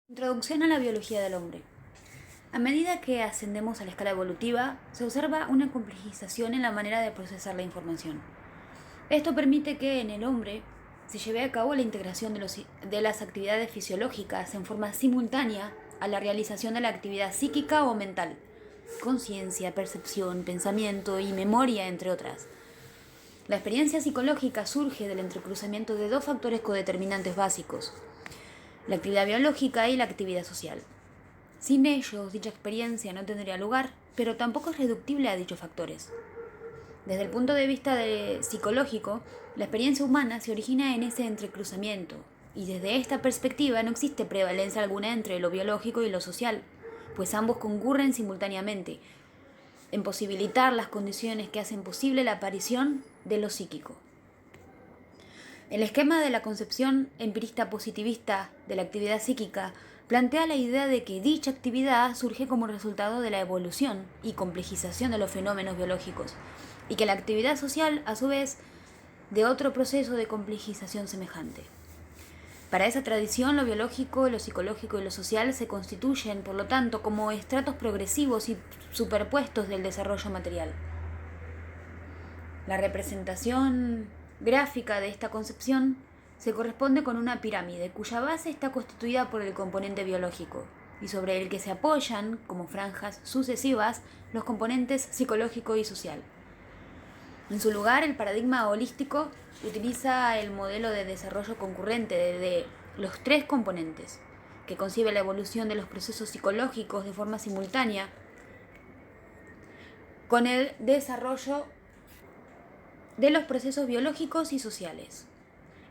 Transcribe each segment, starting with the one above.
Introducción a la biología del hombre. A medida que ascendemos a la escala evolutiva, se observa una complejización en la manera de procesar la información. Esto permite que en el hombre se lleve a cabo la integración de las actividades fisiológicas en forma simultánea a la realización de la actividad psíquica o mental, conciencia, percepción, pensamiento y memoria, entre otras. La experiencia psicológica surge del entrecruzamiento de dos factores codeterminantes básicos: la actividad biológica y la actividad social. Sin ellos, dicha experiencia no tendría lugar, pero tampoco es reductible a dichos factores. Desde el punto de vista psicológico, la experiencia humana se origina en ese entrecruzamiento, y desde esta perspectiva no existe prevalencia alguna entre lo biológico y lo social, pues ambos concurren simultáneamente en posibilitar las condiciones que hacen posible la aparición de lo psíquico. El esquema de la concepción empirista positivista de la actividad psíquica plantea la idea de que dicha actividad surge como resultado de la evolución y complejización de los fenómenos biológicos, y que la actividad social, a su vez, de otro proceso de complejización semejante. Para esa tradición, lo biológico, lo psicológico y lo social se constituyen, por lo tanto, como estratos progresivos y superpuestos del desarrollo material. La representación gráfica de esta concepción se corresponde con una pirámide cuya base está constituida por el componente biológico y sobre el que se apoyan, como franjas sucesivas, los componentes psicológico y social. En su lugar, el paradigma holístico utiliza el modelo de desarrollo concurrente de los tres componentes, que concibe la evolución de los procesos psicológicos de forma simultánea con el desarrollo de los procesos biológicos y sociales.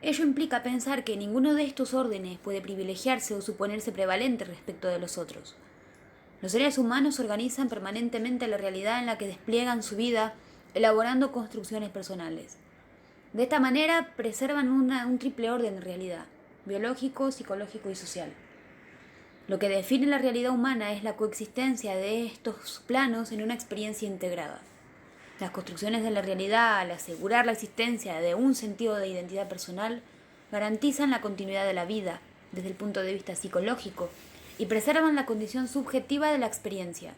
Ello implica pensar que ninguno de estos órdenes puede privilegiarse o suponerse prevalente respecto de los otros. Los seres humanos organizan permanentemente la realidad en la que despliegan su vida, elaborando construcciones personales. De esta manera preservan un triple orden de realidad: biológico, psicológico y social. Lo que define la realidad humana es la coexistencia de estos planos en una experiencia integrada. Las construcciones de la realidad, al asegurar la existencia de un sentido de identidad personal, garantizan la continuidad de la vida desde el punto de vista psicológico y preservan la condición subjetiva de la experiencia.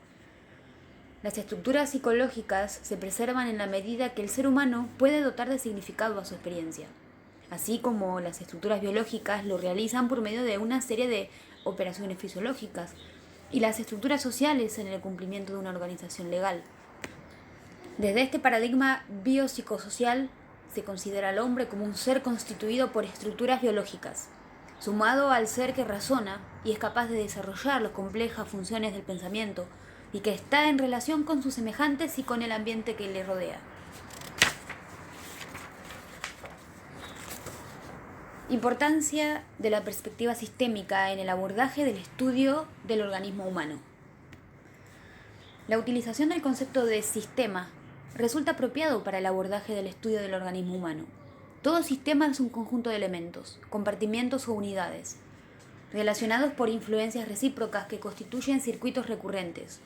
Las estructuras psicológicas se preservan en la medida que el ser humano puede dotar de significado a su experiencia, así como las estructuras biológicas lo realizan por medio de una serie de operaciones fisiológicas, y las estructuras sociales en el cumplimiento de una organización legal. Desde este paradigma biopsicosocial se considera al hombre como un ser constituido por estructuras biológicas, sumado al ser que razona y es capaz de desarrollar las complejas funciones del pensamiento y que está en relación con sus semejantes y con el ambiente que le rodea. Importancia de la perspectiva sistémica en el abordaje del estudio del organismo humano. La utilización del concepto de sistema resulta apropiado para el abordaje del estudio del organismo humano. Todo sistema es un conjunto de elementos, compartimientos o unidades, relacionados por influencias recíprocas que constituyen circuitos recurrentes,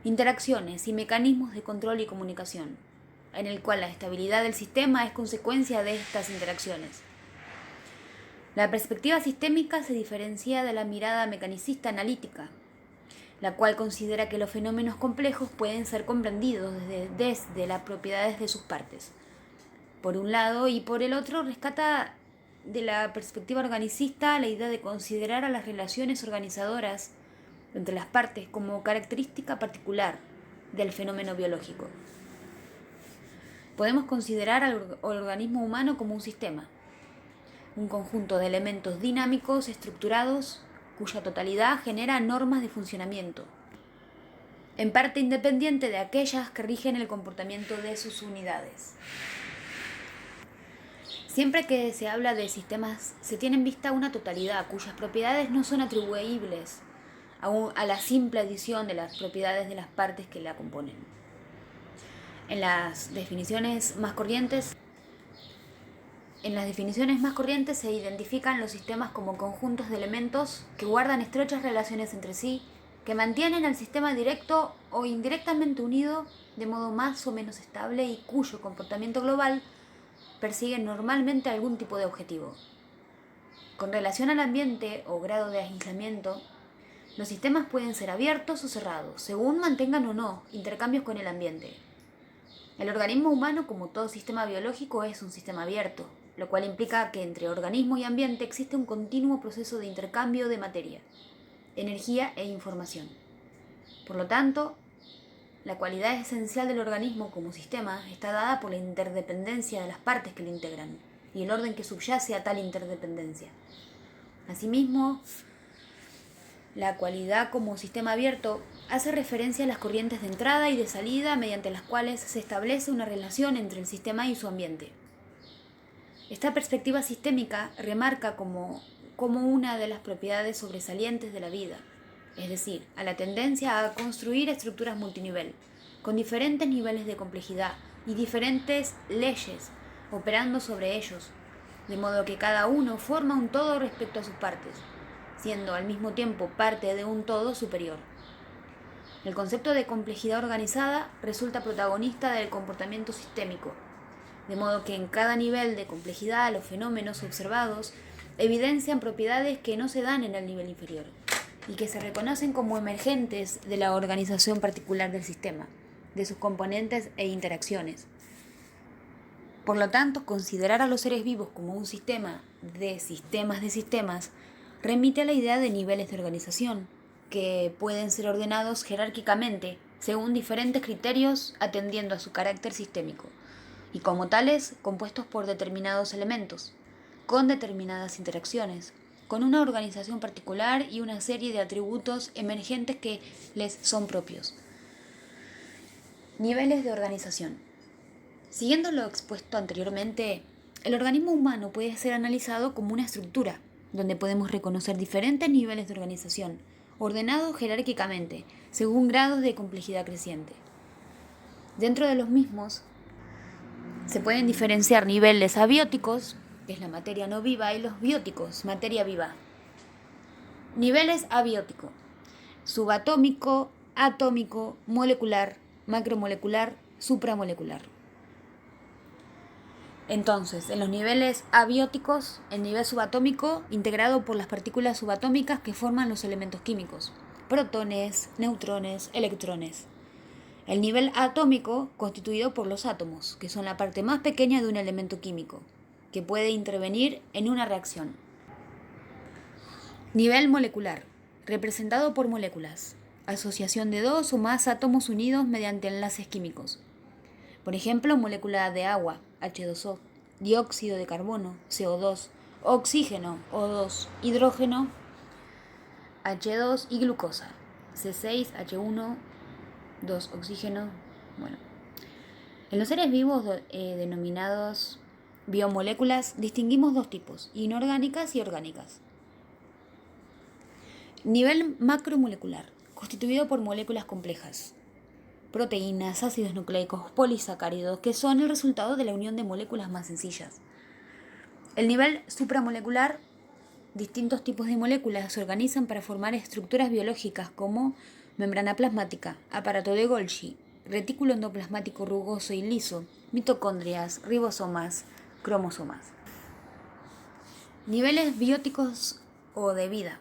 interacciones y mecanismos de control y comunicación, en el cual la estabilidad del sistema es consecuencia de estas interacciones. La perspectiva sistémica se diferencia de la mirada mecanicista analítica, la cual considera que los fenómenos complejos pueden ser comprendidos desde las propiedades de sus partes, por un lado, y por el otro rescata de la perspectiva organicista la idea de considerar a las relaciones organizadoras entre las partes como característica particular del fenómeno biológico. Podemos considerar al organismo humano como un sistema, un conjunto de elementos dinámicos, estructurados, cuya totalidad genera normas de funcionamiento, en parte independiente de aquellas que rigen el comportamiento de sus unidades. Siempre que se habla de sistemas, se tiene en vista una totalidad cuyas propiedades no son atribuibles a la simple adición de las propiedades de las partes que la componen. En las definiciones más corrientes se identifican los sistemas como conjuntos de elementos que guardan estrechas relaciones entre sí, que mantienen al sistema directo o indirectamente unido de modo más o menos estable y cuyo comportamiento global persigue normalmente algún tipo de objetivo. Con relación al ambiente o grado de aislamiento, los sistemas pueden ser abiertos o cerrados, según mantengan o no intercambios con el ambiente. El organismo humano, como todo sistema biológico, es un sistema abierto, lo cual implica que entre organismo y ambiente existe un continuo proceso de intercambio de materia, energía e información. Por lo tanto, la cualidad esencial del organismo como sistema está dada por la interdependencia de las partes que lo integran y el orden que subyace a tal interdependencia. Asimismo, la cualidad como sistema abierto hace referencia a las corrientes de entrada y de salida mediante las cuales se establece una relación entre el sistema y su ambiente. Esta perspectiva sistémica remarca como una de las propiedades sobresalientes de la vida, es decir, a la tendencia a construir estructuras multinivel, con diferentes niveles de complejidad y diferentes leyes operando sobre ellos, de modo que cada uno forma un todo respecto a sus partes, siendo al mismo tiempo parte de un todo superior. El concepto de complejidad organizada resulta protagonista del comportamiento sistémico, de modo que en cada nivel de complejidad los fenómenos observados evidencian propiedades que no se dan en el nivel inferior y que se reconocen como emergentes de la organización particular del sistema, de sus componentes e interacciones. Por lo tanto, considerar a los seres vivos como un sistema de sistemas remite a la idea de niveles de organización, que pueden ser ordenados jerárquicamente según diferentes criterios atendiendo a su carácter sistémico, y como tales compuestos por determinados elementos, con determinadas interacciones, con una organización particular y una serie de atributos emergentes que les son propios. Niveles de organización. Siguiendo lo expuesto anteriormente, el organismo humano puede ser analizado como una estructura, donde podemos reconocer diferentes niveles de organización, ordenados jerárquicamente, según grados de complejidad creciente. Dentro de los mismos, se pueden diferenciar niveles abióticos, que es la materia no viva, y los bióticos, materia viva. Niveles abiótico: subatómico, atómico, molecular, macromolecular, supramolecular. Entonces, en los niveles abióticos, el nivel subatómico integrado por las partículas subatómicas que forman los elementos químicos, protones, neutrones, electrones. El nivel atómico constituido por los átomos, que son la parte más pequeña de un elemento químico, que puede intervenir en una reacción. Nivel molecular, representado por moléculas, asociación de dos o más átomos unidos mediante enlaces químicos. Por ejemplo, molécula de agua, H2O, dióxido de carbono, CO2, oxígeno, O2, hidrógeno, H2 y glucosa, C6H1, 2 oxígeno. En los seres vivos denominados biomoléculas distinguimos dos tipos, inorgánicas y orgánicas. Nivel macromolecular, constituido por moléculas complejas, proteínas, ácidos nucleicos, polisacáridos, que son el resultado de la unión de moléculas más sencillas. El nivel supramolecular, distintos tipos de moléculas se organizan para formar estructuras biológicas como membrana plasmática, aparato de Golgi, retículo endoplasmático rugoso y liso, mitocondrias, ribosomas, cromosomas. Niveles bióticos o de vida.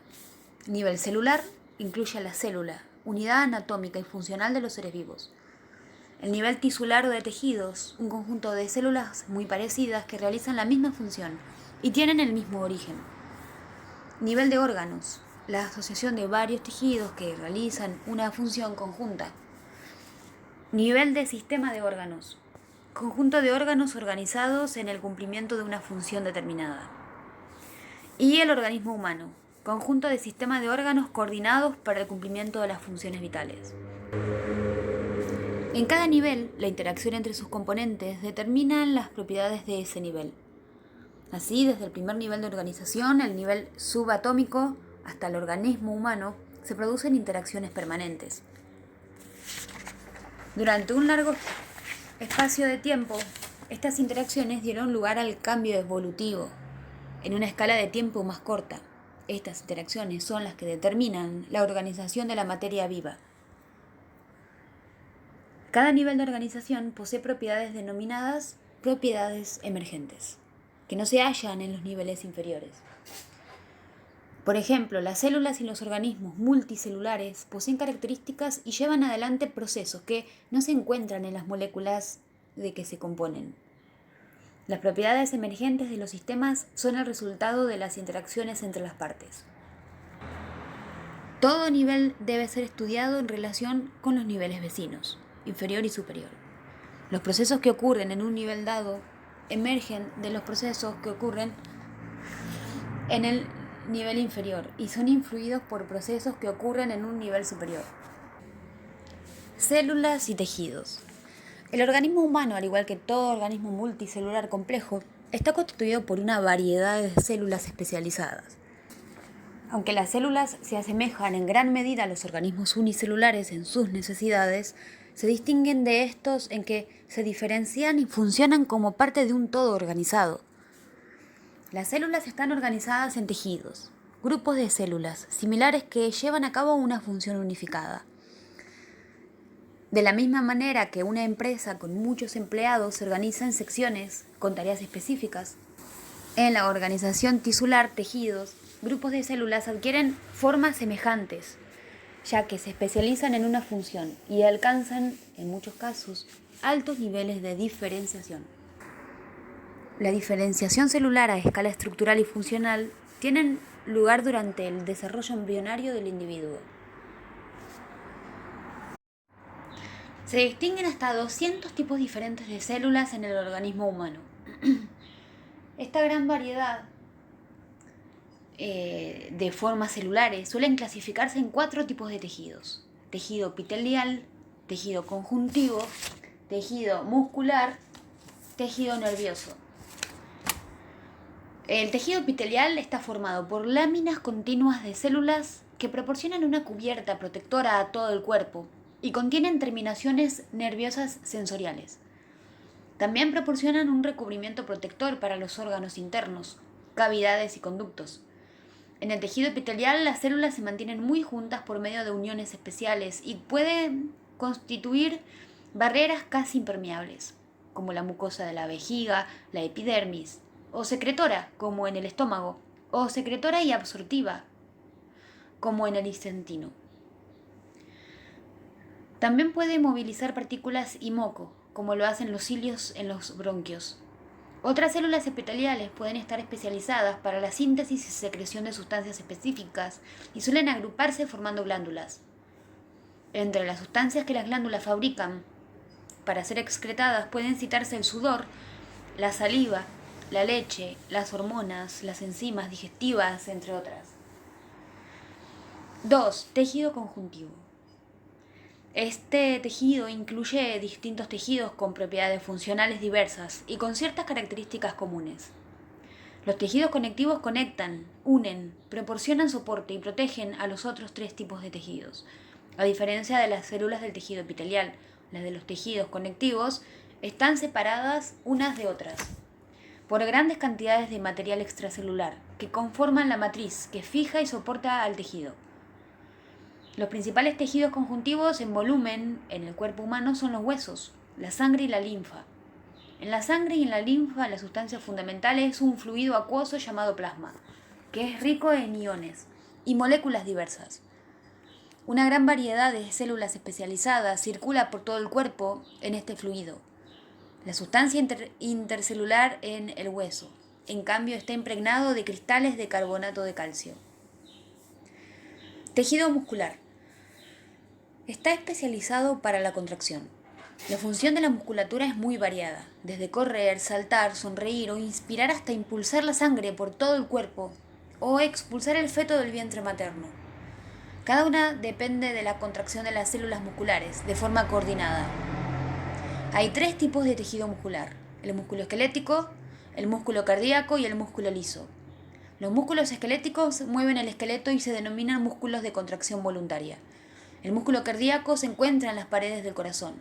Nivel celular incluye a la célula, unidad anatómica y funcional de los seres vivos. El nivel tisular o de tejidos, un conjunto de células muy parecidas que realizan la misma función y tienen el mismo origen. Nivel de órganos, la asociación de varios tejidos que realizan una función conjunta. Nivel de sistema de órganos, conjunto de órganos organizados en el cumplimiento de una función determinada. Y el organismo humano, conjunto de sistemas de órganos coordinados para el cumplimiento de las funciones vitales. En cada nivel, la interacción entre sus componentes determina las propiedades de ese nivel. Así, desde el primer nivel de organización, el nivel subatómico, hasta el organismo humano, se producen interacciones permanentes. Durante un largo espacio de tiempo, estas interacciones dieron lugar al cambio evolutivo. En una escala de tiempo más corta, estas interacciones son las que determinan la organización de la materia viva. Cada nivel de organización posee propiedades denominadas propiedades emergentes, que no se hallan en los niveles inferiores. Por ejemplo, las células y los organismos multicelulares poseen características y llevan adelante procesos que no se encuentran en las moléculas de que se componen. Las propiedades emergentes de los sistemas son el resultado de las interacciones entre las partes. Todo nivel debe ser estudiado en relación con los niveles vecinos, inferior y superior. Los procesos que ocurren en un nivel dado emergen de los procesos que ocurren en el nivel inferior y son influidos por procesos que ocurren en un nivel superior. Células y tejidos. El organismo humano, al igual que todo organismo multicelular complejo, está constituido por una variedad de células especializadas. Aunque las células se asemejan en gran medida a los organismos unicelulares en sus necesidades, se distinguen de estos en que se diferencian y funcionan como parte de un todo organizado. Las células están organizadas en tejidos, grupos de células similares que llevan a cabo una función unificada. De la misma manera que una empresa con muchos empleados se organiza en secciones con tareas específicas, en la organización tisular, tejidos, grupos de células adquieren formas semejantes, ya que se especializan en una función y alcanzan, en muchos casos, altos niveles de diferenciación. La diferenciación celular a escala estructural y funcional tienen lugar durante el desarrollo embrionario del individuo. Se distinguen hasta 200 tipos diferentes de células en el organismo humano. Esta gran variedad de formas celulares suelen clasificarse en 4 tipos de tejidos: tejido epitelial, tejido conjuntivo, tejido muscular, tejido nervioso. El tejido epitelial está formado por láminas continuas de células que proporcionan una cubierta protectora a todo el cuerpo y contienen terminaciones nerviosas sensoriales. También proporcionan un recubrimiento protector para los órganos internos, cavidades y conductos. En el tejido epitelial, las células se mantienen muy juntas por medio de uniones especiales y pueden constituir barreras casi impermeables, como la mucosa de la vejiga, la epidermis, o secretora, como en el estómago, o secretora y absortiva, como en el intestino. También puede movilizar partículas y moco, como lo hacen los cilios en los bronquios. Otras células epiteliales pueden estar especializadas para la síntesis y secreción de sustancias específicas y suelen agruparse formando glándulas. Entre las sustancias que las glándulas fabrican para ser excretadas pueden citarse el sudor, la saliva, la leche, las hormonas, las enzimas digestivas, entre otras. 2. Tejido conjuntivo. Este tejido incluye distintos tejidos con propiedades funcionales diversas y con ciertas características comunes. Los tejidos conectivos conectan, unen, proporcionan soporte y protegen a los otros 3 tipos de tejidos. A diferencia de las células del tejido epitelial, las de los tejidos conectivos están separadas unas de otras por grandes cantidades de material extracelular que conforman la matriz que fija y soporta al tejido. Los principales tejidos conjuntivos en volumen en el cuerpo humano son los huesos, la sangre y la linfa. En la sangre y en la linfa la sustancia fundamental es un fluido acuoso llamado plasma, que es rico en iones y moléculas diversas. Una gran variedad de células especializadas circula por todo el cuerpo en este fluido. La sustancia intercelular en el hueso, en cambio, está impregnado de cristales de carbonato de calcio. Tejido muscular. Está especializado para la contracción. La función de la musculatura es muy variada, desde correr, saltar, sonreír o inspirar hasta impulsar la sangre por todo el cuerpo o expulsar el feto del vientre materno. Cada una depende de la contracción de las células musculares, de forma coordinada. Hay 3 tipos de tejido muscular: el músculo esquelético, el músculo cardíaco y el músculo liso. Los músculos esqueléticos mueven el esqueleto y se denominan músculos de contracción voluntaria. El músculo cardíaco se encuentra en las paredes del corazón.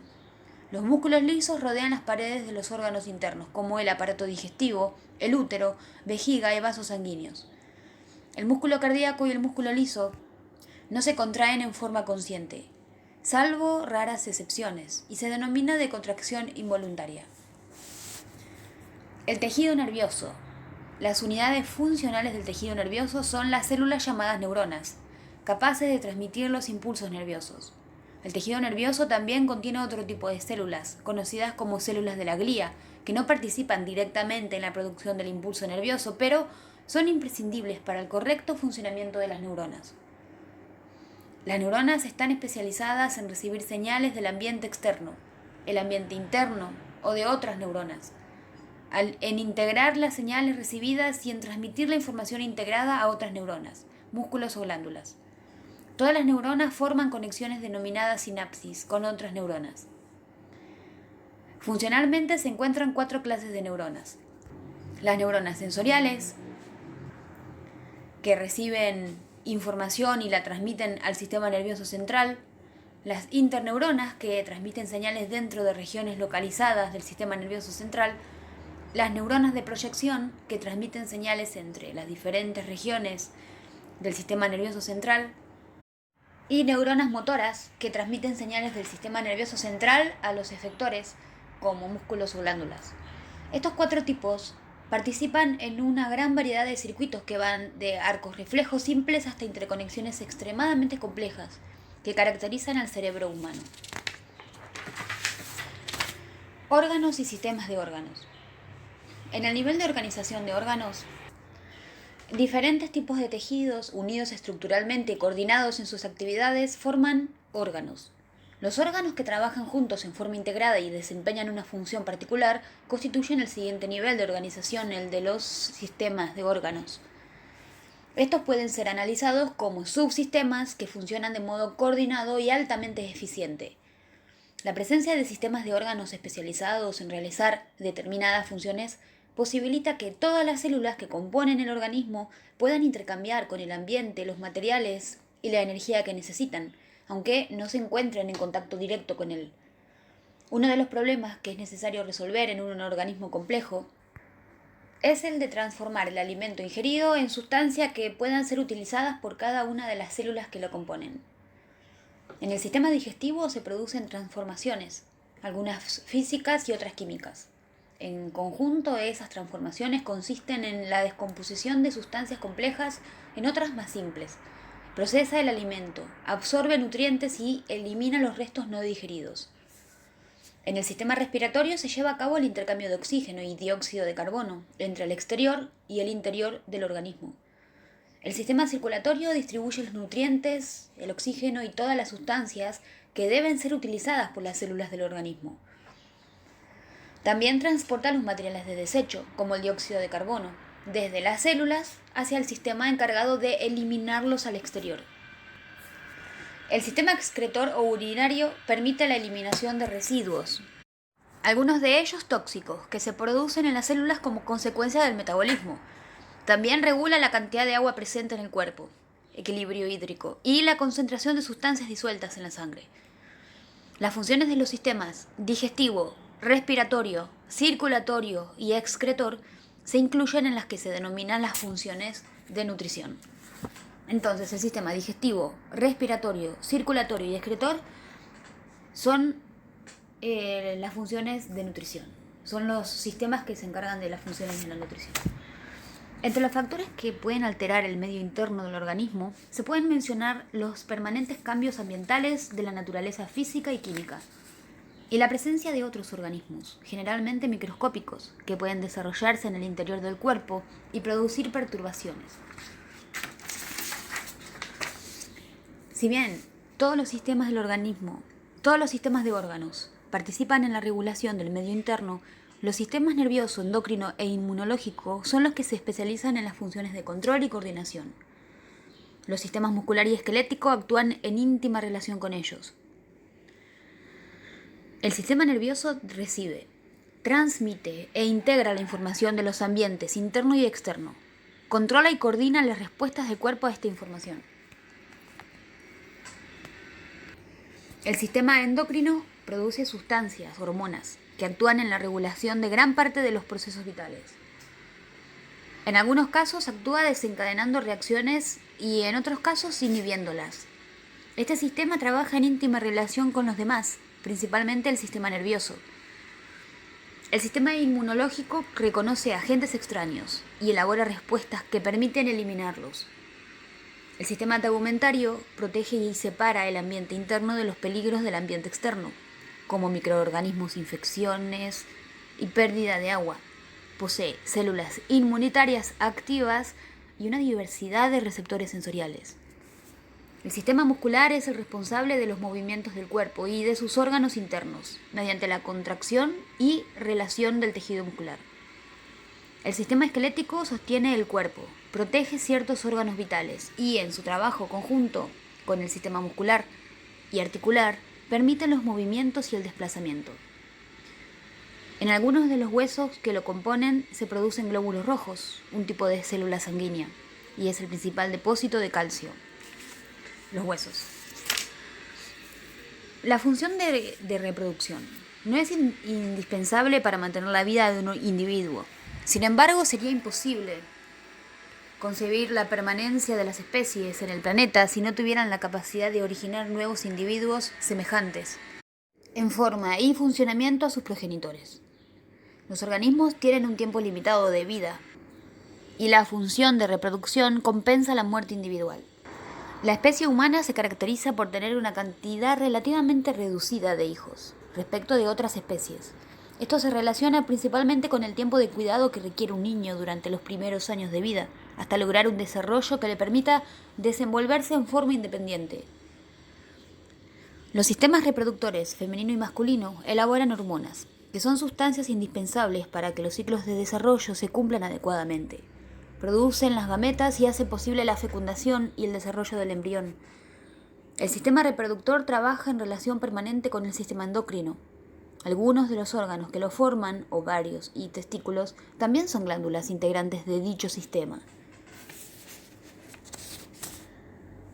Los músculos lisos rodean las paredes de los órganos internos, como el aparato digestivo, el útero, vejiga y vasos sanguíneos. El músculo cardíaco y el músculo liso no se contraen en forma consciente, salvo raras excepciones, y se denomina de contracción involuntaria. El tejido nervioso. Las unidades funcionales del tejido nervioso son las células llamadas neuronas, capaces de transmitir los impulsos nerviosos. El tejido nervioso también contiene otro tipo de células, conocidas como células de la glía, que no participan directamente en la producción del impulso nervioso, pero son imprescindibles para el correcto funcionamiento de las neuronas. Las neuronas están especializadas en recibir señales del ambiente externo, el ambiente interno o de otras neuronas, en integrar las señales recibidas y en transmitir la información integrada a otras neuronas, músculos o glándulas. Todas las neuronas forman conexiones denominadas sinapsis con otras neuronas. Funcionalmente se encuentran 4 clases de neuronas. Las neuronas sensoriales, que reciben información y la transmiten al sistema nervioso central. Las interneuronas, que transmiten señales dentro de regiones localizadas del sistema nervioso central. Las neuronas de proyección, que transmiten señales entre las diferentes regiones del sistema nervioso central. Y neuronas motoras, que transmiten señales del sistema nervioso central a los efectores, como músculos o glándulas. Estos 4 tipos participan en una gran variedad de circuitos que van de arcos reflejos simples hasta interconexiones extremadamente complejas que caracterizan al cerebro humano. Órganos y sistemas de órganos. En el nivel de organización de órganos, diferentes tipos de tejidos, unidos estructuralmente y coordinados en sus actividades, forman órganos. Los órganos que trabajan juntos en forma integrada y desempeñan una función particular constituyen el siguiente nivel de organización, el de los sistemas de órganos. Estos pueden ser analizados como subsistemas que funcionan de modo coordinado y altamente eficiente. La presencia de sistemas de órganos especializados en realizar determinadas funciones posibilita que todas las células que componen el organismo puedan intercambiar con el ambiente los materiales y la energía que necesitan, aunque no se encuentren en contacto directo con él. Uno de los problemas que es necesario resolver en un organismo complejo es el de transformar el alimento ingerido en sustancias que puedan ser utilizadas por cada una de las células que lo componen. En el sistema digestivo se producen transformaciones, algunas físicas y otras químicas. En conjunto, esas transformaciones consisten en la descomposición de sustancias complejas en otras más simples. Procesa el alimento, absorbe nutrientes y elimina los restos no digeridos. En el sistema respiratorio se lleva a cabo el intercambio de oxígeno y dióxido de carbono entre el exterior y el interior del organismo. El sistema circulatorio distribuye los nutrientes, el oxígeno y todas las sustancias que deben ser utilizadas por las células del organismo. También transporta los materiales de desecho, como el dióxido de carbono, desde las células hacia el sistema encargado de eliminarlos al exterior. El sistema excretor o urinario permite la eliminación de residuos, algunos de ellos tóxicos, que se producen en las células como consecuencia del metabolismo. También regula la cantidad de agua presente en el cuerpo, equilibrio hídrico, y la concentración de sustancias disueltas en la sangre. Las funciones de los sistemas digestivo, respiratorio, circulatorio y excretor se incluyen en las que se denominan las funciones de nutrición. Entonces, el sistema digestivo, respiratorio, circulatorio y excretor son las funciones de nutrición. Son los sistemas que se encargan de las funciones de la nutrición. Entre los factores que pueden alterar el medio interno del organismo, se pueden mencionar los permanentes cambios ambientales de la naturaleza física y química, y la presencia de otros organismos, generalmente microscópicos, que pueden desarrollarse en el interior del cuerpo y producir perturbaciones. Si bien todos los sistemas del organismo, todos los sistemas de órganos participan en la regulación del medio interno, los sistemas nervioso, endocrino e inmunológico son los que se especializan en las funciones de control y coordinación. Los sistemas muscular y esquelético actúan en íntima relación con ellos. El sistema nervioso recibe, transmite e integra la información de los ambientes interno y externo. Controla y coordina las respuestas del cuerpo a esta información. El sistema endocrino produce sustancias, hormonas, que actúan en la regulación de gran parte de los procesos vitales. En algunos casos actúa desencadenando reacciones y en otros casos inhibiéndolas. Este sistema trabaja en íntima relación con los demás, principalmente el sistema nervioso. El sistema inmunológico reconoce agentes extraños y elabora respuestas que permiten eliminarlos. El sistema tegumentario protege y separa el ambiente interno de los peligros del ambiente externo, como microorganismos, infecciones y pérdida de agua. Posee células inmunitarias activas y una diversidad de receptores sensoriales. El sistema muscular es el responsable de los movimientos del cuerpo y de sus órganos internos, mediante la contracción y relación del tejido muscular. El sistema esquelético sostiene el cuerpo, protege ciertos órganos vitales y, en su trabajo conjunto con el sistema muscular y articular, permite los movimientos y el desplazamiento. En algunos de los huesos que lo componen se producen glóbulos rojos, un tipo de célula sanguínea, y es el principal depósito de calcio. Los huesos. La función de reproducción no es indispensable para mantener la vida de un individuo. Sin embargo, sería imposible concebir la permanencia de las especies en el planeta si no tuvieran la capacidad de originar nuevos individuos semejantes en forma y funcionamiento a sus progenitores. Los organismos tienen un tiempo limitado de vida y la función de reproducción compensa la muerte individual. La especie humana se caracteriza por tener una cantidad relativamente reducida de hijos respecto de otras especies. Esto se relaciona principalmente con el tiempo de cuidado que requiere un niño durante los primeros años de vida, hasta lograr un desarrollo que le permita desenvolverse en forma independiente. Los sistemas reproductores femenino y masculino elaboran hormonas, que son sustancias indispensables para que los ciclos de desarrollo se cumplan adecuadamente. Producen las gametas y hacen posible la fecundación y el desarrollo del embrión. El sistema reproductor trabaja en relación permanente con el sistema endocrino. Algunos de los órganos que lo forman, ovarios y testículos, también son glándulas integrantes de dicho sistema.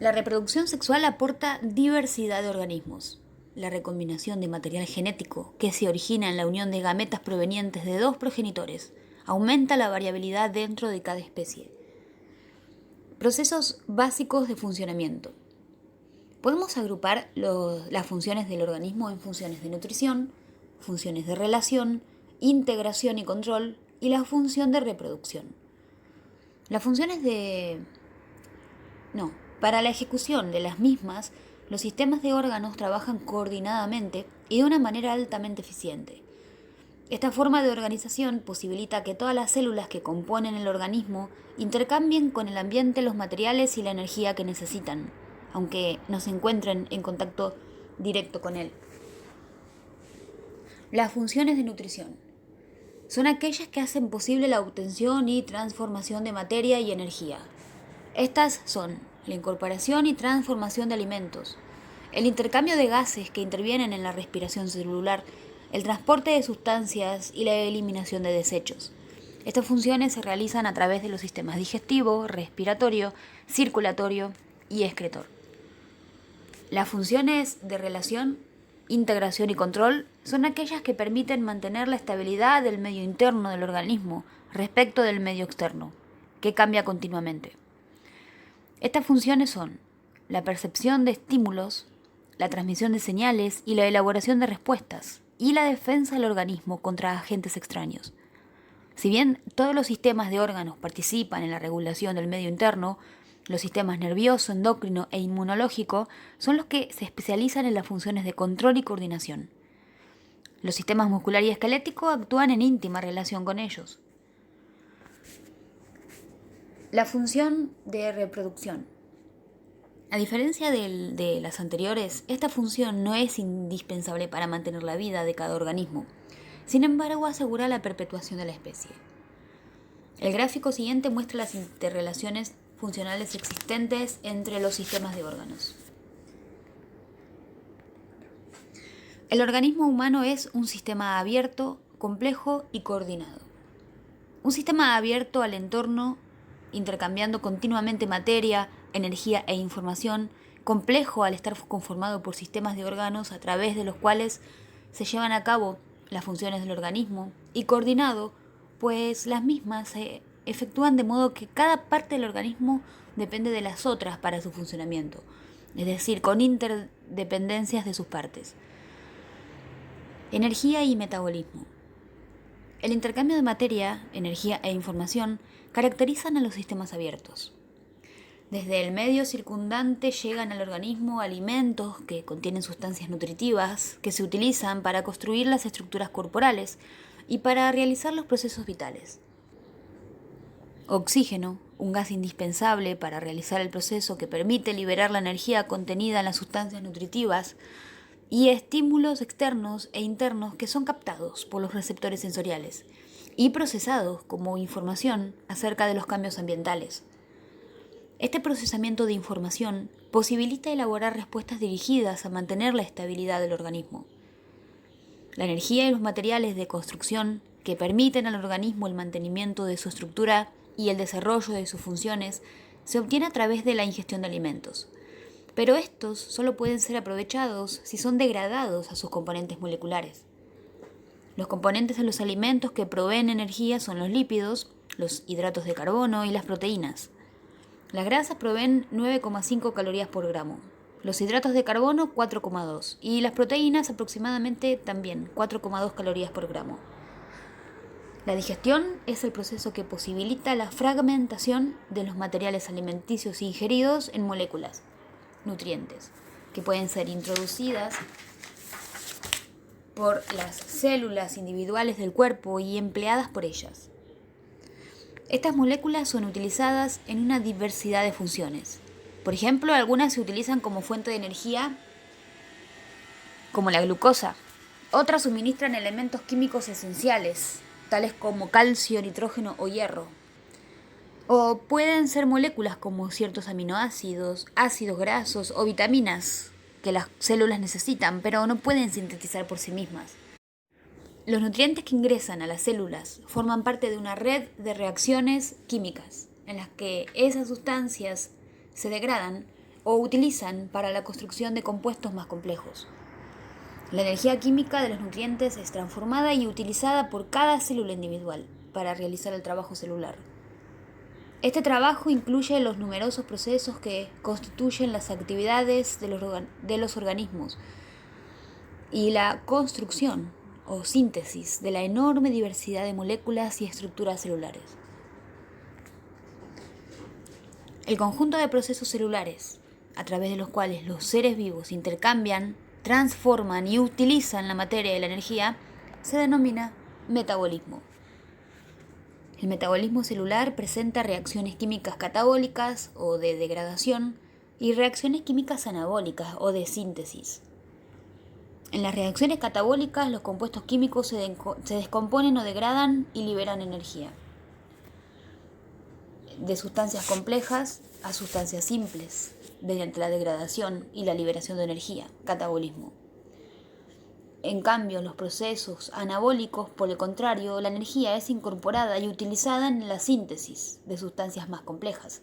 La reproducción sexual aporta diversidad de organismos. La recombinación de material genético, que se origina en la unión de gametas provenientes de dos progenitores, aumenta la variabilidad dentro de cada especie. Procesos básicos de funcionamiento. Podemos agrupar las funciones del organismo en funciones de nutrición, funciones de relación, integración y control, y la función de reproducción. Las funciones para la ejecución de las mismas, los sistemas de órganos trabajan coordinadamente y de una manera altamente eficiente. Esta forma de organización posibilita que todas las células que componen el organismo intercambien con el ambiente los materiales y la energía que necesitan, aunque no se encuentren en contacto directo con él. Las funciones de nutrición son aquellas que hacen posible la obtención y transformación de materia y energía. Estas son la incorporación y transformación de alimentos, el intercambio de gases que intervienen en la respiración celular, el transporte de sustancias y la eliminación de desechos. Estas funciones se realizan a través de los sistemas digestivo, respiratorio, circulatorio y excretor. Las funciones de relación, integración y control son aquellas que permiten mantener la estabilidad del medio interno del organismo respecto del medio externo, que cambia continuamente. Estas funciones son la percepción de estímulos, la transmisión de señales y la elaboración de respuestas, y la defensa del organismo contra agentes extraños. Si bien todos los sistemas de órganos participan en la regulación del medio interno, los sistemas nervioso, endocrino e inmunológico son los que se especializan en las funciones de control y coordinación. Los sistemas muscular y esquelético actúan en íntima relación con ellos. La función de reproducción. A diferencia de las anteriores, esta función no es indispensable para mantener la vida de cada organismo. Sin embargo, asegura la perpetuación de la especie. El gráfico siguiente muestra las interrelaciones funcionales existentes entre los sistemas de órganos. El organismo humano es un sistema abierto, complejo y coordinado. Un sistema abierto al entorno, intercambiando continuamente materia, energía e información, complejo al estar conformado por sistemas de órganos a través de los cuales se llevan a cabo las funciones del organismo, y coordinado, pues las mismas se efectúan de modo que cada parte del organismo depende de las otras para su funcionamiento, es decir, con interdependencias de sus partes. Energía y metabolismo. El intercambio de materia, energía e información caracterizan a los sistemas abiertos. Desde el medio circundante llegan al organismo alimentos que contienen sustancias nutritivas que se utilizan para construir las estructuras corporales y para realizar los procesos vitales. Oxígeno, un gas indispensable para realizar el proceso que permite liberar la energía contenida en las sustancias nutritivas, y estímulos externos e internos que son captados por los receptores sensoriales y procesados como información acerca de los cambios ambientales. Este procesamiento de información posibilita elaborar respuestas dirigidas a mantener la estabilidad del organismo. La energía y los materiales de construcción que permiten al organismo el mantenimiento de su estructura y el desarrollo de sus funciones se obtiene a través de la ingestión de alimentos. Pero estos solo pueden ser aprovechados si son degradados a sus componentes moleculares. Los componentes de los alimentos que proveen energía son los lípidos, los hidratos de carbono y las proteínas. Las grasas proveen 9,5 calorías por gramo, los hidratos de carbono 4,2 y las proteínas aproximadamente también 4,2 calorías por gramo. La digestión es el proceso que posibilita la fragmentación de los materiales alimenticios ingeridos en moléculas, nutrientes, que pueden ser introducidas por las células individuales del cuerpo y empleadas por ellas. Estas moléculas son utilizadas en una diversidad de funciones. Por ejemplo, algunas se utilizan como fuente de energía, como la glucosa. Otras suministran elementos químicos esenciales, tales como calcio, nitrógeno o hierro. O pueden ser moléculas como ciertos aminoácidos, ácidos grasos o vitaminas que las células necesitan, pero no pueden sintetizar por sí mismas. Los nutrientes que ingresan a las células forman parte de una red de reacciones químicas, en las que esas sustancias se degradan o utilizan para la construcción de compuestos más complejos. La energía química de los nutrientes es transformada y utilizada por cada célula individual para realizar el trabajo celular. Este trabajo incluye los numerosos procesos que constituyen las actividades de los organismos y la construcción o síntesis de la enorme diversidad de moléculas y estructuras celulares. El conjunto de procesos celulares, a través de los cuales los seres vivos intercambian, transforman y utilizan la materia y la energía, se denomina metabolismo. El metabolismo celular presenta reacciones químicas catabólicas o de degradación y reacciones químicas anabólicas o de síntesis. En las reacciones catabólicas, los compuestos químicos se descomponen o degradan y liberan energía. De sustancias complejas a sustancias simples, mediante la degradación y la liberación de energía, catabolismo. En cambio, los procesos anabólicos, por el contrario, la energía es incorporada y utilizada en la síntesis de sustancias más complejas,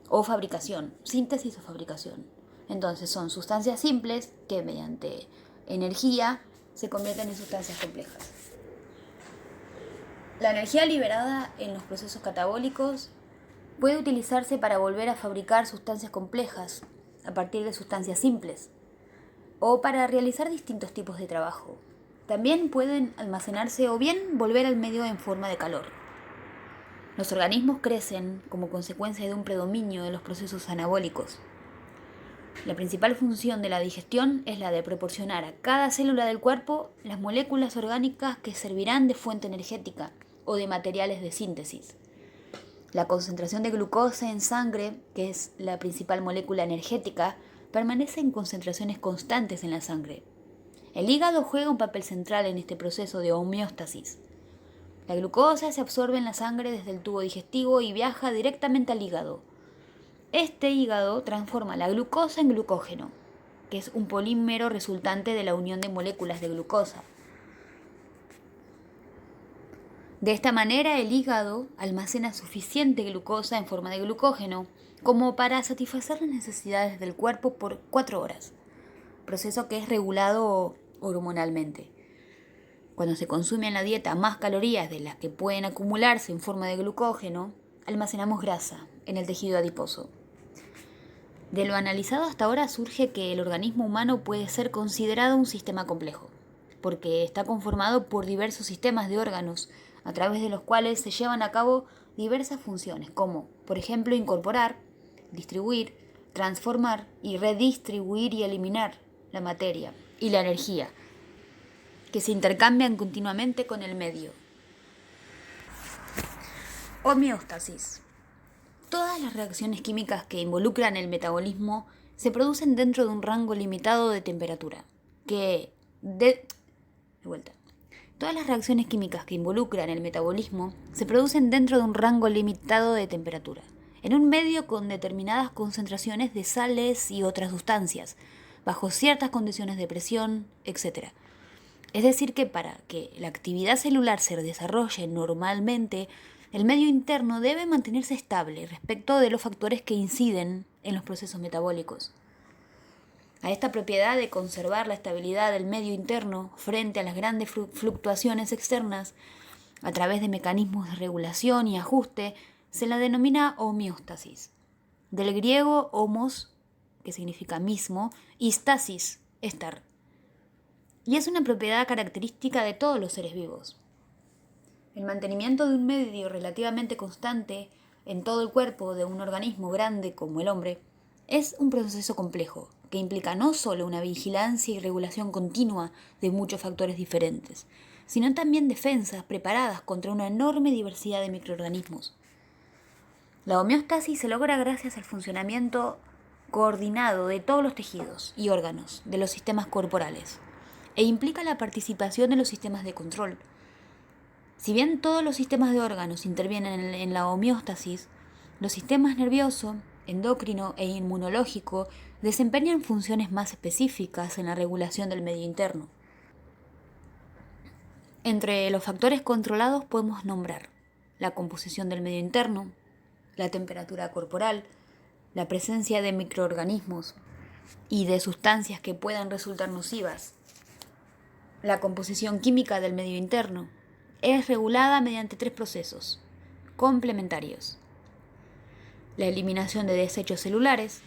o fabricación, síntesis o fabricación. Entonces son sustancias simples que mediante energía se convierten en sustancias complejas. La energía liberada en los procesos catabólicos puede utilizarse para volver a fabricar sustancias complejas a partir de sustancias simples o para realizar distintos tipos de trabajo. También pueden almacenarse o bien volver al medio en forma de calor. Los organismos crecen como consecuencia de un predominio de los procesos anabólicos. La principal función de la digestión es la de proporcionar a cada célula del cuerpo las moléculas orgánicas que servirán de fuente energética o de materiales de síntesis. La concentración de glucosa en sangre, que es la principal molécula energética, permanece en concentraciones constantes en la sangre. El hígado juega un papel central en este proceso de homeostasis. La glucosa se absorbe en la sangre desde el tubo digestivo y viaja directamente al hígado. Este hígado transforma la glucosa en glucógeno, que es un polímero resultante de la unión de moléculas de glucosa. De esta manera, el hígado almacena suficiente glucosa en forma de glucógeno como para satisfacer las necesidades del cuerpo por 4 horas, proceso que es regulado hormonalmente. Cuando se consume en la dieta más calorías de las que pueden acumularse en forma de glucógeno, almacenamos grasa en el tejido adiposo. De lo analizado hasta ahora surge que el organismo humano puede ser considerado un sistema complejo. porque está conformado por diversos sistemas de órganos, a través de los cuales se llevan a cabo diversas funciones, como, por ejemplo, incorporar, distribuir, transformar y redistribuir y eliminar la materia y la energía, que se intercambian continuamente con el medio. Homeostasis. Todas las reacciones químicas que involucran el metabolismo se producen dentro de un rango limitado de temperatura, Todas las reacciones químicas que involucran el metabolismo se producen dentro de un rango limitado de temperatura, en un medio con determinadas concentraciones de sales y otras sustancias, bajo ciertas condiciones de presión, etc. Es decir, que para que la actividad celular se desarrolle normalmente, el medio interno debe mantenerse estable respecto de los factores que inciden en los procesos metabólicos. A esta propiedad de conservar la estabilidad del medio interno frente a las grandes fluctuaciones externas, a través de mecanismos de regulación y ajuste, se la denomina homeostasis. Del griego homos, que significa mismo, y stasis, estar. Y es una propiedad característica de todos los seres vivos. El mantenimiento de un medio relativamente constante en todo el cuerpo de un organismo grande como el hombre es un proceso complejo que implica no solo una vigilancia y regulación continua de muchos factores diferentes, sino también defensas preparadas contra una enorme diversidad de microorganismos. La homeostasis se logra gracias al funcionamiento coordinado de todos los tejidos y órganos de los sistemas corporales e implica la participación de los sistemas de control. Si bien todos los sistemas de órganos intervienen en la homeostasis, los sistemas nervioso, endocrino e inmunológico desempeñan funciones más específicas en la regulación del medio interno. Entre los factores controlados podemos nombrar la composición del medio interno, la temperatura corporal, la presencia de microorganismos y de sustancias que puedan resultar nocivas. La composición química del medio interno es regulada mediante 3 procesos complementarios: la eliminación de desechos celulares,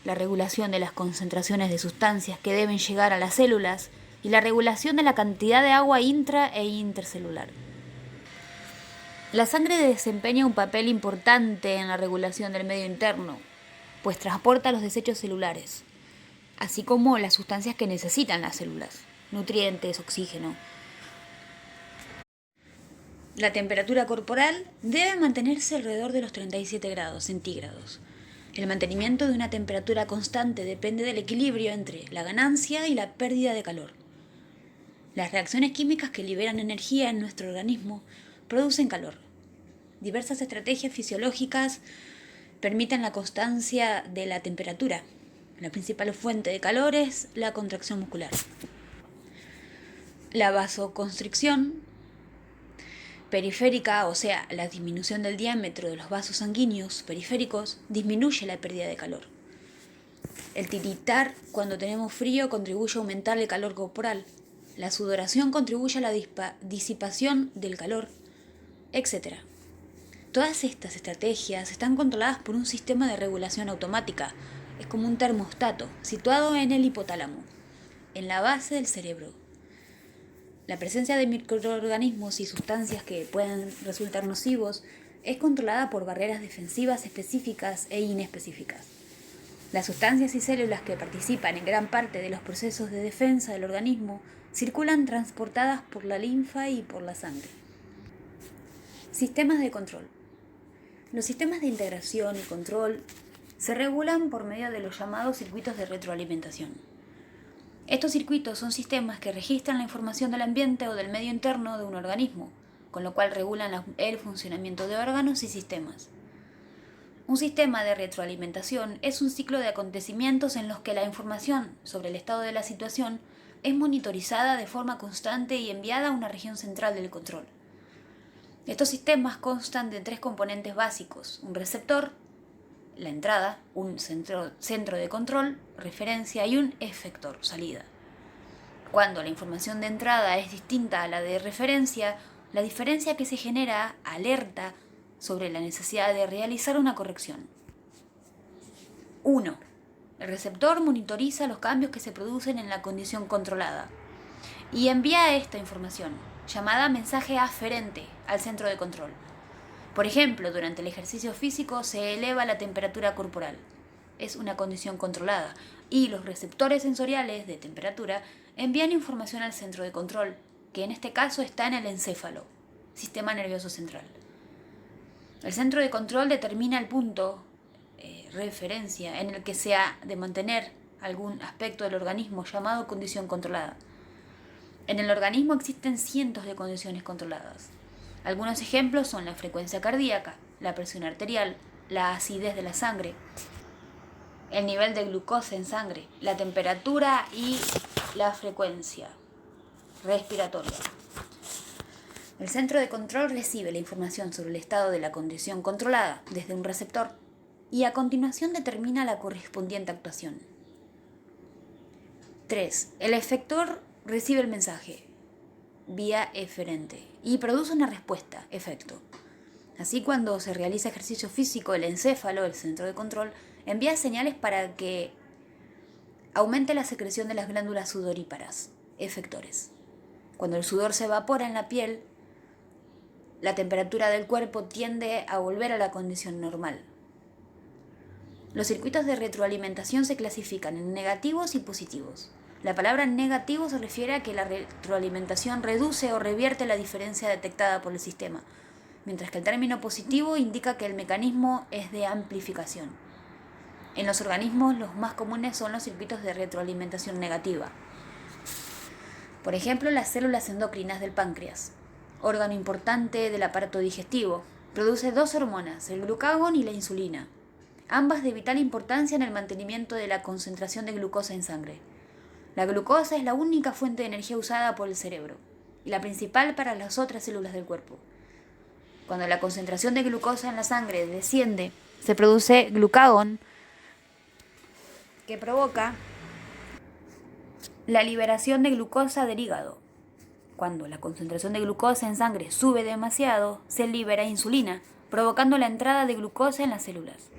la regulación de las concentraciones de sustancias que deben llegar a las células y la regulación de la cantidad de agua intra e intercelular. La sangre desempeña un papel importante en la regulación del medio interno, pues transporta los desechos celulares, así como las sustancias que necesitan las células, nutrientes, oxígeno. La temperatura corporal debe mantenerse alrededor de los 37 grados centígrados. El mantenimiento de una temperatura constante depende del equilibrio entre la ganancia y la pérdida de calor. Las reacciones químicas que liberan energía en nuestro organismo producen calor. Diversas estrategias fisiológicas permiten la constancia de la temperatura. La principal fuente de calor es la contracción muscular. La vasoconstricción periférica, o sea, la disminución del diámetro de los vasos sanguíneos periféricos, disminuye la pérdida de calor. El tiritar cuando tenemos frío contribuye a aumentar el calor corporal. La sudoración contribuye a la disipación del calor, etc. Todas estas estrategias están controladas por un sistema de regulación automática. Es como un termostato situado en el hipotálamo, en la base del cerebro. La presencia de microorganismos y sustancias que puedan resultar nocivos es controlada por barreras defensivas específicas e inespecíficas. Las sustancias y células que participan en gran parte de los procesos de defensa del organismo circulan transportadas por la linfa y por la sangre. Sistemas de control. Los sistemas de integración y control se regulan por medio de los llamados circuitos de retroalimentación. Estos circuitos son sistemas que registran la información del ambiente o del medio interno de un organismo, con lo cual regulan el funcionamiento de órganos y sistemas. Un sistema de retroalimentación es un ciclo de acontecimientos en los que la información sobre el estado de la situación es monitorizada de forma constante y enviada a una región central del control. Estos sistemas constan de 3 componentes básicos: un receptor, la entrada, un centro de control, referencia, y un efector, salida. Cuando la información de entrada es distinta a la de referencia, la diferencia que se genera alerta sobre la necesidad de realizar una corrección. 1. El receptor monitoriza los cambios que se producen en la condición controlada. y envía esta información, llamada mensaje aferente, al centro de control. Por ejemplo, durante el ejercicio físico se eleva la temperatura corporal. Es una condición controlada, y los receptores sensoriales de temperatura envían información al centro de control, que en este caso está en el encéfalo, sistema nervioso central. El centro de control determina el punto referencia en el que se ha de mantener algún aspecto del organismo llamado condición controlada. En el organismo existen cientos de condiciones controladas. Algunos ejemplos son la frecuencia cardíaca, la presión arterial, la acidez de la sangre, el nivel de glucosa en sangre, la temperatura y la frecuencia respiratoria. El centro de control recibe la información sobre el estado de la condición controlada desde un receptor y a continuación determina la correspondiente actuación. 3. El efector recibe el mensaje vía eferente y produce una respuesta, efecto. Así, cuando se realiza ejercicio físico, el encéfalo, el centro de control, envía señales para que aumente la secreción de las glándulas sudoríparas, efectores. Cuando el sudor se evapora en la piel, la temperatura del cuerpo tiende a volver a la condición normal. Los circuitos de retroalimentación se clasifican en negativos y positivos. La palabra negativo se refiere a que la retroalimentación reduce o revierte la diferencia detectada por el sistema, mientras que el término positivo indica que el mecanismo es de amplificación. En los organismos, los más comunes son los circuitos de retroalimentación negativa. Por ejemplo, las células endocrinas del páncreas, órgano importante del aparato digestivo, produce dos hormonas, el glucagón y la insulina, ambas de vital importancia en el mantenimiento de la concentración de glucosa en sangre. La glucosa es la única fuente de energía usada por el cerebro y la principal para las otras células del cuerpo. Cuando la concentración de glucosa en la sangre desciende, se produce glucagón, que provoca la liberación de glucosa del hígado. Cuando la concentración de glucosa en sangre sube demasiado, se libera insulina, provocando la entrada de glucosa en las células.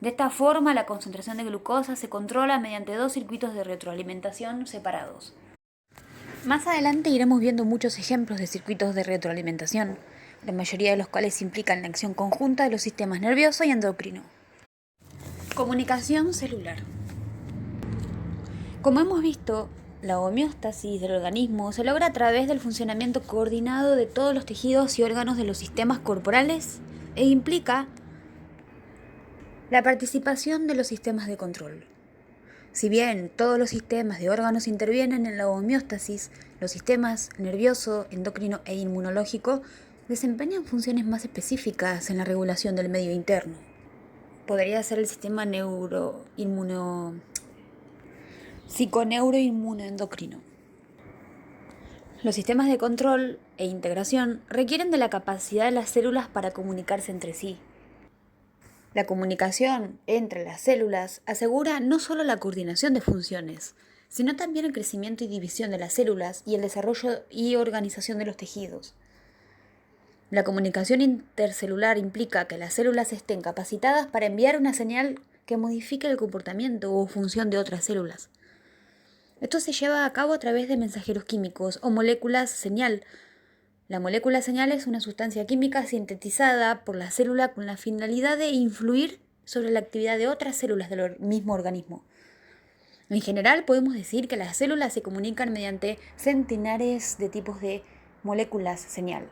De esta forma, la concentración de glucosa se controla mediante dos circuitos de retroalimentación separados. Más adelante iremos viendo muchos ejemplos de circuitos de retroalimentación, la mayoría de los cuales implican la acción conjunta de los sistemas nervioso y endocrino. Comunicación celular. Como hemos visto, la homeostasis del organismo se logra a través del funcionamiento coordinado de todos los tejidos y órganos de los sistemas corporales e implica la participación de los sistemas de control. Si bien todos los sistemas de órganos intervienen en la homeostasis, los sistemas nervioso, endocrino e inmunológico desempeñan funciones más específicas en la regulación del medio interno. Podría ser el sistema psiconeuroinmunoendocrino. Los sistemas de control e integración requieren de la capacidad de las células para comunicarse entre sí. La comunicación entre las células asegura no solo la coordinación de funciones, sino también el crecimiento y división de las células y el desarrollo y organización de los tejidos. La comunicación intercelular implica que las células estén capacitadas para enviar una señal que modifique el comportamiento o función de otras células. Esto se lleva a cabo a través de mensajeros químicos o moléculas señal. La molécula señal es una sustancia química sintetizada por la célula con la finalidad de influir sobre la actividad de otras células del mismo organismo. En general, podemos decir que las células se comunican mediante centenares de tipos de moléculas señal,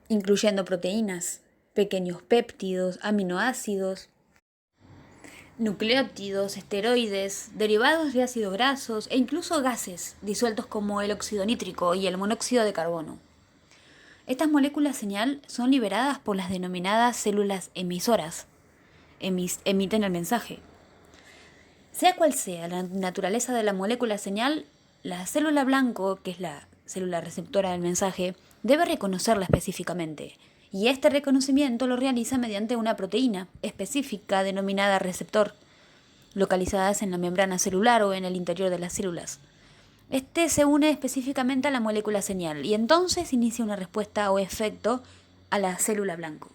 incluyendo proteínas, pequeños péptidos, aminoácidos, nucleótidos, esteroides, derivados de ácidos grasos e incluso gases disueltos como el óxido nítrico y el monóxido de carbono. Estas moléculas señal son liberadas por las denominadas células emisoras. Emiten el mensaje. Sea cual sea la naturaleza de la molécula señal, la célula blanco, que es la célula receptora del mensaje, debe reconocerla específicamente, y este reconocimiento lo realiza mediante una proteína específica denominada receptor, localizadas en la membrana celular o en el interior de las células. Este se une específicamente a la molécula señal y entonces inicia una respuesta o efecto a la célula blanco.